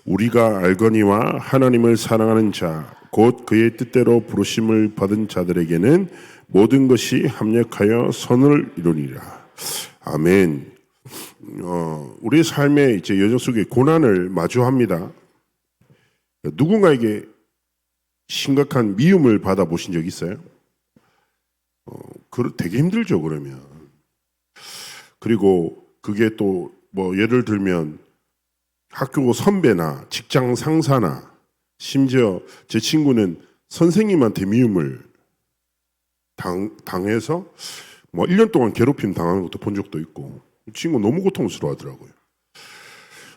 우리가 알거니와 하나님을 사랑하는 자, 곧 그의 뜻대로 부르심을 받은 자들에게는 모든 것이 합력하여 선을 이루니라. 아멘. 우리의 삶의 이제 여정 속에 고난을 마주합니다. 누군가에게 심각한 미움을 받아보신 적 있어요? 되게 힘들죠, 그러면. 그리고 그게 또 뭐 예를 들면 학교 선배나 직장 상사나 심지어 제 친구는 선생님한테 미움을 당해서 뭐 1년 동안 괴롭힘 당하는 것도 본 적도 있고, 친구 너무 고통스러워 하더라고요.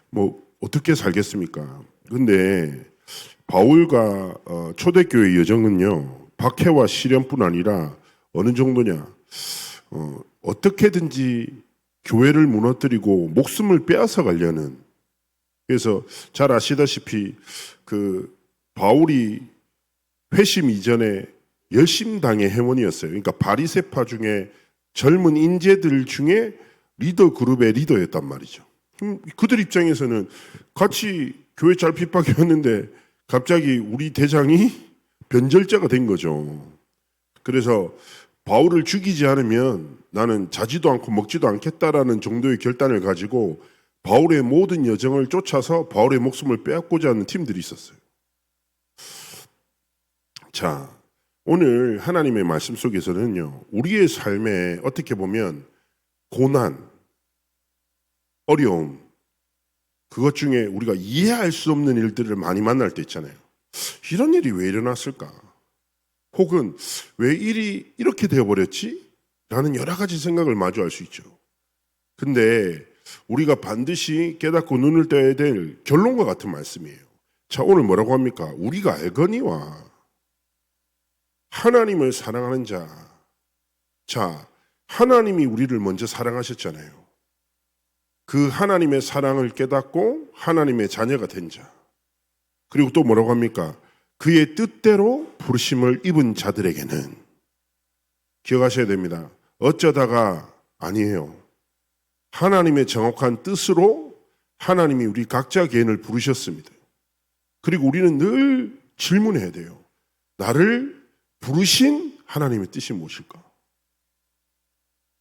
뭐 어떻게 살겠습니까? 근데 바울과 초대교회 여정은요, 박해와 시련뿐 아니라 어느 정도냐, 어떻게든지 교회를 무너뜨리고 목숨을 빼앗아 가려는. 그래서 잘 아시다시피 그 바울이 회심 이전에 열심당의 회원이었어요. 그러니까 바리새파 중에 젊은 인재들 중에 리더 그룹의 리더였단 말이죠. 그들 입장에서는 같이 교회 잘 핍박했는데 갑자기 우리 대장이 변절자가 된 거죠. 그래서 바울을 죽이지 않으면 나는 자지도 않고 먹지도 않겠다라는 정도의 결단을 가지고 바울의 모든 여정을 쫓아서 바울의 목숨을 빼앗고자 하는 팀들이 있었어요. 자, 오늘 하나님의 말씀 속에서는요, 우리의 삶에 어떻게 보면 고난, 어려움, 그것 중에 우리가 이해할 수 없는 일들을 많이 만날 때 있잖아요. 이런 일이 왜 일어났을까? 혹은 왜 일이 이렇게 되어버렸지? 라는 여러 가지 생각을 마주할 수 있죠. 근데 우리가 반드시 깨닫고 눈을 떼야 될 결론과 같은 말씀이에요. 자, 오늘 뭐라고 합니까? 우리가 알거니와 하나님을 사랑하는 자. 자, 하나님이 우리를 먼저 사랑하셨잖아요. 그 하나님의 사랑을 깨닫고 하나님의 자녀가 된 자. 그리고 또 뭐라고 합니까? 그의 뜻대로 부르심을 입은 자들에게는, 기억하셔야 됩니다. 어쩌다가 아니에요. 하나님의 정확한 뜻으로 하나님이 우리 각자 개인을 부르셨습니다. 그리고 우리는 늘 질문해야 돼요. 나를 부르신 하나님의 뜻이 무엇일까?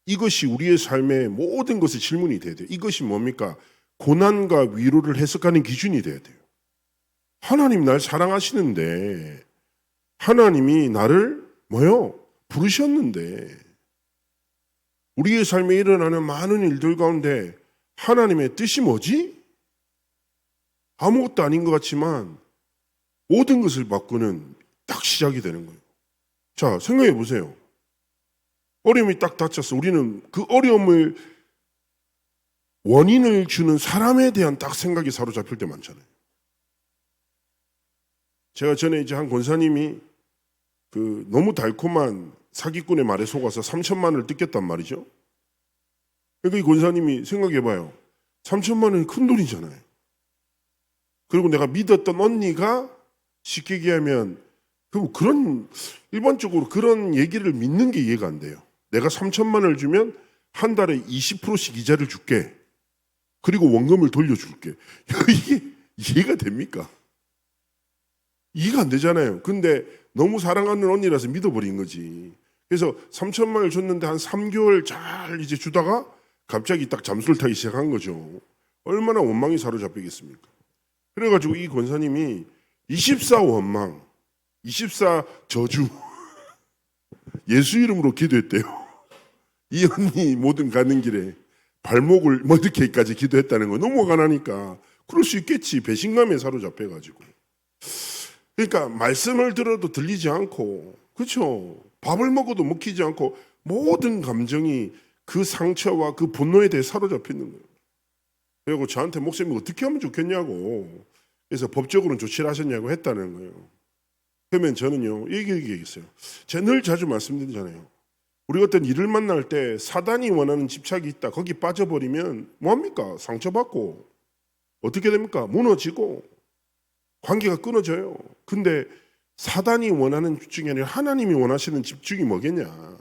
이것이 우리의 삶의 모든 것의 질문이 돼야 돼요. 이것이 뭡니까? 고난과 위로를 해석하는 기준이 돼야 돼요. 하나님 날 사랑하시는데, 하나님이 나를 부르셨는데, 우리의 삶에 일어나는 많은 일들 가운데 하나님의 뜻이 뭐지? 아무것도 아닌 것 같지만 모든 것을 바꾸는 딱 시작이 되는 거예요. 자, 생각해 보세요. 어려움이 딱 닥쳤어. 우리는 그 어려움을 원인을 주는 사람에 대한 딱 생각이 사로잡힐 때 많잖아요. 제가 전에 이제 한 권사님이 그 너무 달콤한 사기꾼의 말에 속아서 3천만 원을 뜯겼단 말이죠. 그러니까 이 권사님이 생각해봐요. 3천만 원이 큰 돈이잖아요. 그리고 내가 믿었던 언니가 쉽게 얘기하면 그런 일반적으로 그런 얘기를 믿는 게 이해가 안 돼요. 내가 3천만 원을 주면 한 달에 20%씩 이자를 줄게. 그리고 원금을 돌려줄게. 이게 이해가 됩니까? 이해가 안 되잖아요. 근데 너무 사랑하는 언니라서 믿어버린 거지. 그래서 3천만 원을 줬는데 한 3개월 잘 이제 주다가 갑자기 딱 잠수를 타기 시작한 거죠. 얼마나 원망이 사로잡히겠습니까? 그래가지고 이 권사님이 24 원망, 24 저주, 예수 이름으로 기도했대요. 이 언니 모든 가는 길에 발목을 이렇게까지 기도했다는 거 너무 화가 나니까 그럴 수 있겠지. 배신감에 사로잡혀가지고. 그러니까 말씀을 들어도 들리지 않고, 그렇죠? 밥을 먹어도 먹히지 않고 모든 감정이 그 상처와 그 분노에 대해 사로잡히는 거예요. 그리고 저한테 목사님이 어떻게 하면 좋겠냐고, 그래서 법적으로는 조치를 하셨냐고 했다는 거예요. 그러면 저는요, 얘기했어요. 제가 늘 자주 말씀드리잖아요. 우리가 어떤 일을 만날 때 사단이 원하는 집착이 있다. 거기 빠져버리면 뭐합니까? 상처받고 어떻게 됩니까? 무너지고 관계가 끊어져요. 근데 사단이 원하는 집중이 아니라 하나님이 원하시는 집중이 뭐겠냐.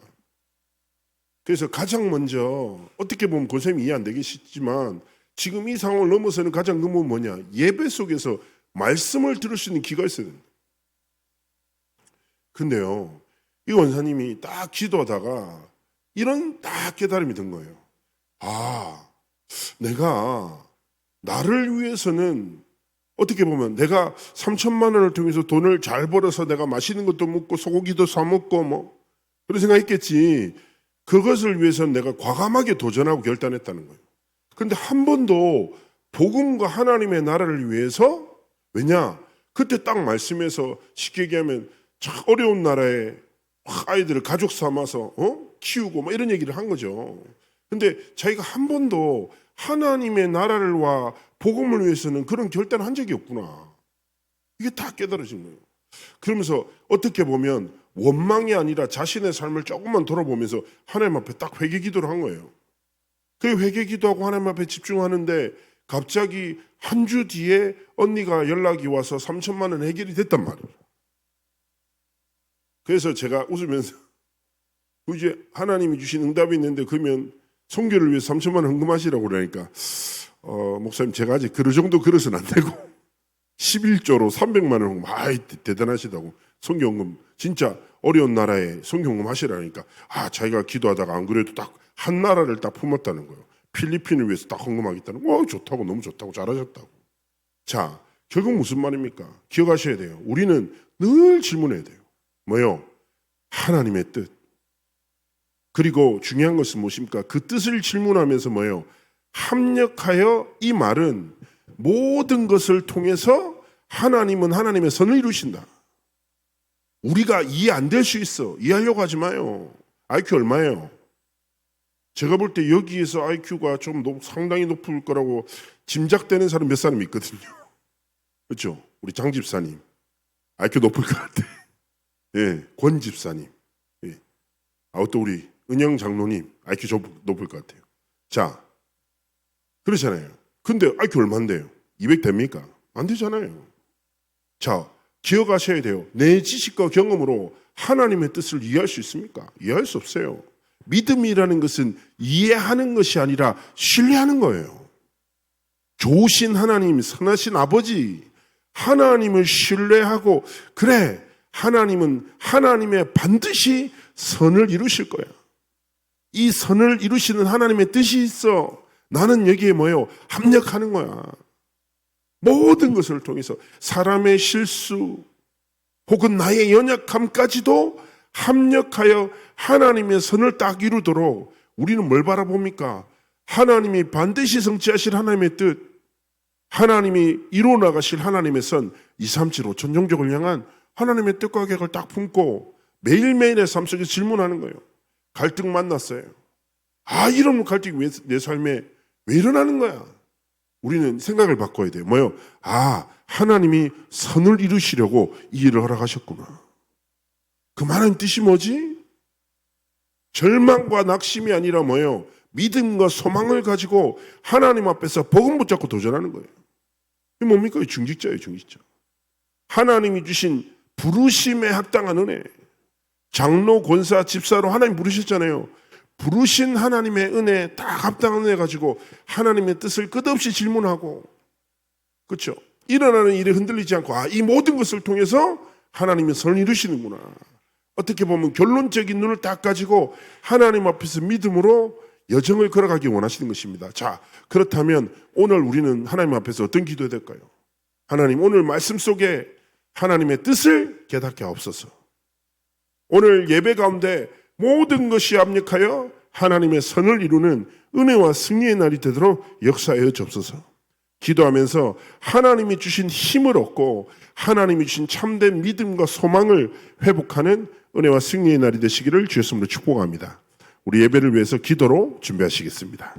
그래서 가장 먼저 어떻게 보면 권사님이 이해 안 되겠지만 지금 이 상황을 넘어서는 가장 근본은 뭐냐? 예배 속에서 말씀을 들을 수 있는 귀가 있어야 된다. 근데요, 이 원사님이 딱 기도하다가 이런 딱 깨달음이 든 거예요. 아, 내가 나를 위해서는 어떻게 보면 내가 3천만 원을 통해서 돈을 잘 벌어서 내가 맛있는 것도 먹고 소고기도 사 먹고 뭐 그런 생각했겠지. 그것을 위해서는 내가 과감하게 도전하고 결단했다는 거예요. 그런데 한 번도 복음과 하나님의 나라를 위해서, 왜냐? 그때 딱 말씀해서 쉽게 얘기하면 참 어려운 나라에 아이들을 가족 삼아서 키우고 뭐 이런 얘기를 한 거죠. 근데 자기가 한 번도 하나님의 나라를와 복음을 위해서는 그런 결단을 한 적이 없구나. 이게 다 깨달아진 거예요. 그러면서 어떻게 보면 원망이 아니라 자신의 삶을 조금만 돌아보면서 하나님 앞에 딱 회개 기도를 한 거예요. 그 회개 기도하고 하나님 앞에 집중하는데 갑자기 한 주 뒤에 언니가 연락이 와서 3천만 원 해결이 됐단 말이에요. 그래서 제가 웃으면서 이제 하나님이 주신 응답이 있는데 그러면 선교를 위해서 3천만 원 헌금하시라고 그러니까 목사님 제가 아직 그 정도 그릇은 안 되고 11조로 300만 원 헌금 대단하시다고 선교 헌금 진짜 어려운 나라에 선교 헌금 하시라니까 자기가 기도하다가 안 그래도 딱 한 나라를 딱 품었다는 거예요. 필리핀을 위해서 딱 헌금하겠다는 거. 좋다고 너무 좋다고 잘하셨다고. 자, 결국 무슨 말입니까? 기억하셔야 돼요. 우리는 늘 질문해야 돼요. 뭐요? 하나님의 뜻. 그리고 중요한 것은 무엇입니까? 그 뜻을 질문하면서 뭐예요? 합력하여 이 말은 모든 것을 통해서 하나님은 하나님의 선을 이루신다. 우리가 이해 안 될 수 있어. 이해하려고 하지 마요. IQ 얼마예요? 제가 볼 때 여기에서 IQ가 좀 상당히 높을 거라고 짐작되는 사람 몇 사람 있거든요. 그렇죠? 우리 장 집사님 IQ 높을 것 같아. 예, 권 집사님. 예. 또 우리 은영 장로님 IQ 좀 높을 것 같아요. 자, 그렇잖아요. 근데 IQ 얼마인데요? 200 됩니까? 안 되잖아요. 자, 기억하셔야 돼요. 내 지식과 경험으로 하나님의 뜻을 이해할 수 있습니까? 이해할 수 없어요. 믿음이라는 것은 이해하는 것이 아니라 신뢰하는 거예요. 좋으신 하나님, 선하신 아버지, 하나님을 신뢰하고 그래, 하나님은 하나님의 반드시 선을 이루실 거야. 이 선을 이루시는 하나님의 뜻이 있어. 나는 여기에 뭐예요? 합력하는 거야. 모든 것을 통해서 사람의 실수 혹은 나의 연약함까지도 합력하여 하나님의 선을 딱 이루도록 우리는 뭘 바라봅니까? 하나님이 반드시 성취하실 하나님의 뜻, 하나님이 이루어 나가실 하나님의 선, 237 5천 종족을 향한 하나님의 뜻과 계획을 딱 품고 매일매일의 삶 속에서 질문하는 거예요. 갈등 만났어요. 이런 갈등이 왜 내 삶에 왜 일어나는 거야? 우리는 생각을 바꿔야 돼요. 뭐요? 하나님이 선을 이루시려고 이 일을 허락하셨구나. 그 말하는 뜻이 뭐지? 절망과 낙심이 아니라 뭐예요? 믿음과 소망을 가지고 하나님 앞에서 복음 붙잡고 도전하는 거예요. 이게 뭡니까? 중직자예요, 중직자. 하나님이 주신 부르심에 합당한 은혜. 장로, 권사, 집사로 하나님 부르셨잖아요. 부르신 하나님의 은혜에 딱 합당한 은혜 가지고 하나님의 뜻을 끝없이 질문하고, 그렇죠? 일어나는 일에 흔들리지 않고 이 모든 것을 통해서 하나님의 선을 이루시는구나. 어떻게 보면 결론적인 눈을 딱 가지고 하나님 앞에서 믿음으로 여정을 걸어가기 원하시는 것입니다. 자, 그렇다면 오늘 우리는 하나님 앞에서 어떤 기도해야 될까요? 하나님, 오늘 말씀 속에 하나님의 뜻을 깨닫게 하옵소서. 오늘 예배 가운데 모든 것이 합력하여 하나님의 선을 이루는 은혜와 승리의 날이 되도록 역사하여 주옵소서. 기도하면서 하나님이 주신 힘을 얻고 하나님이 주신 참된 믿음과 소망을 회복하는 은혜와 승리의 날이 되시기를 주의 이름으로 축복합니다. 우리 예배를 위해서 기도로 준비하시겠습니다.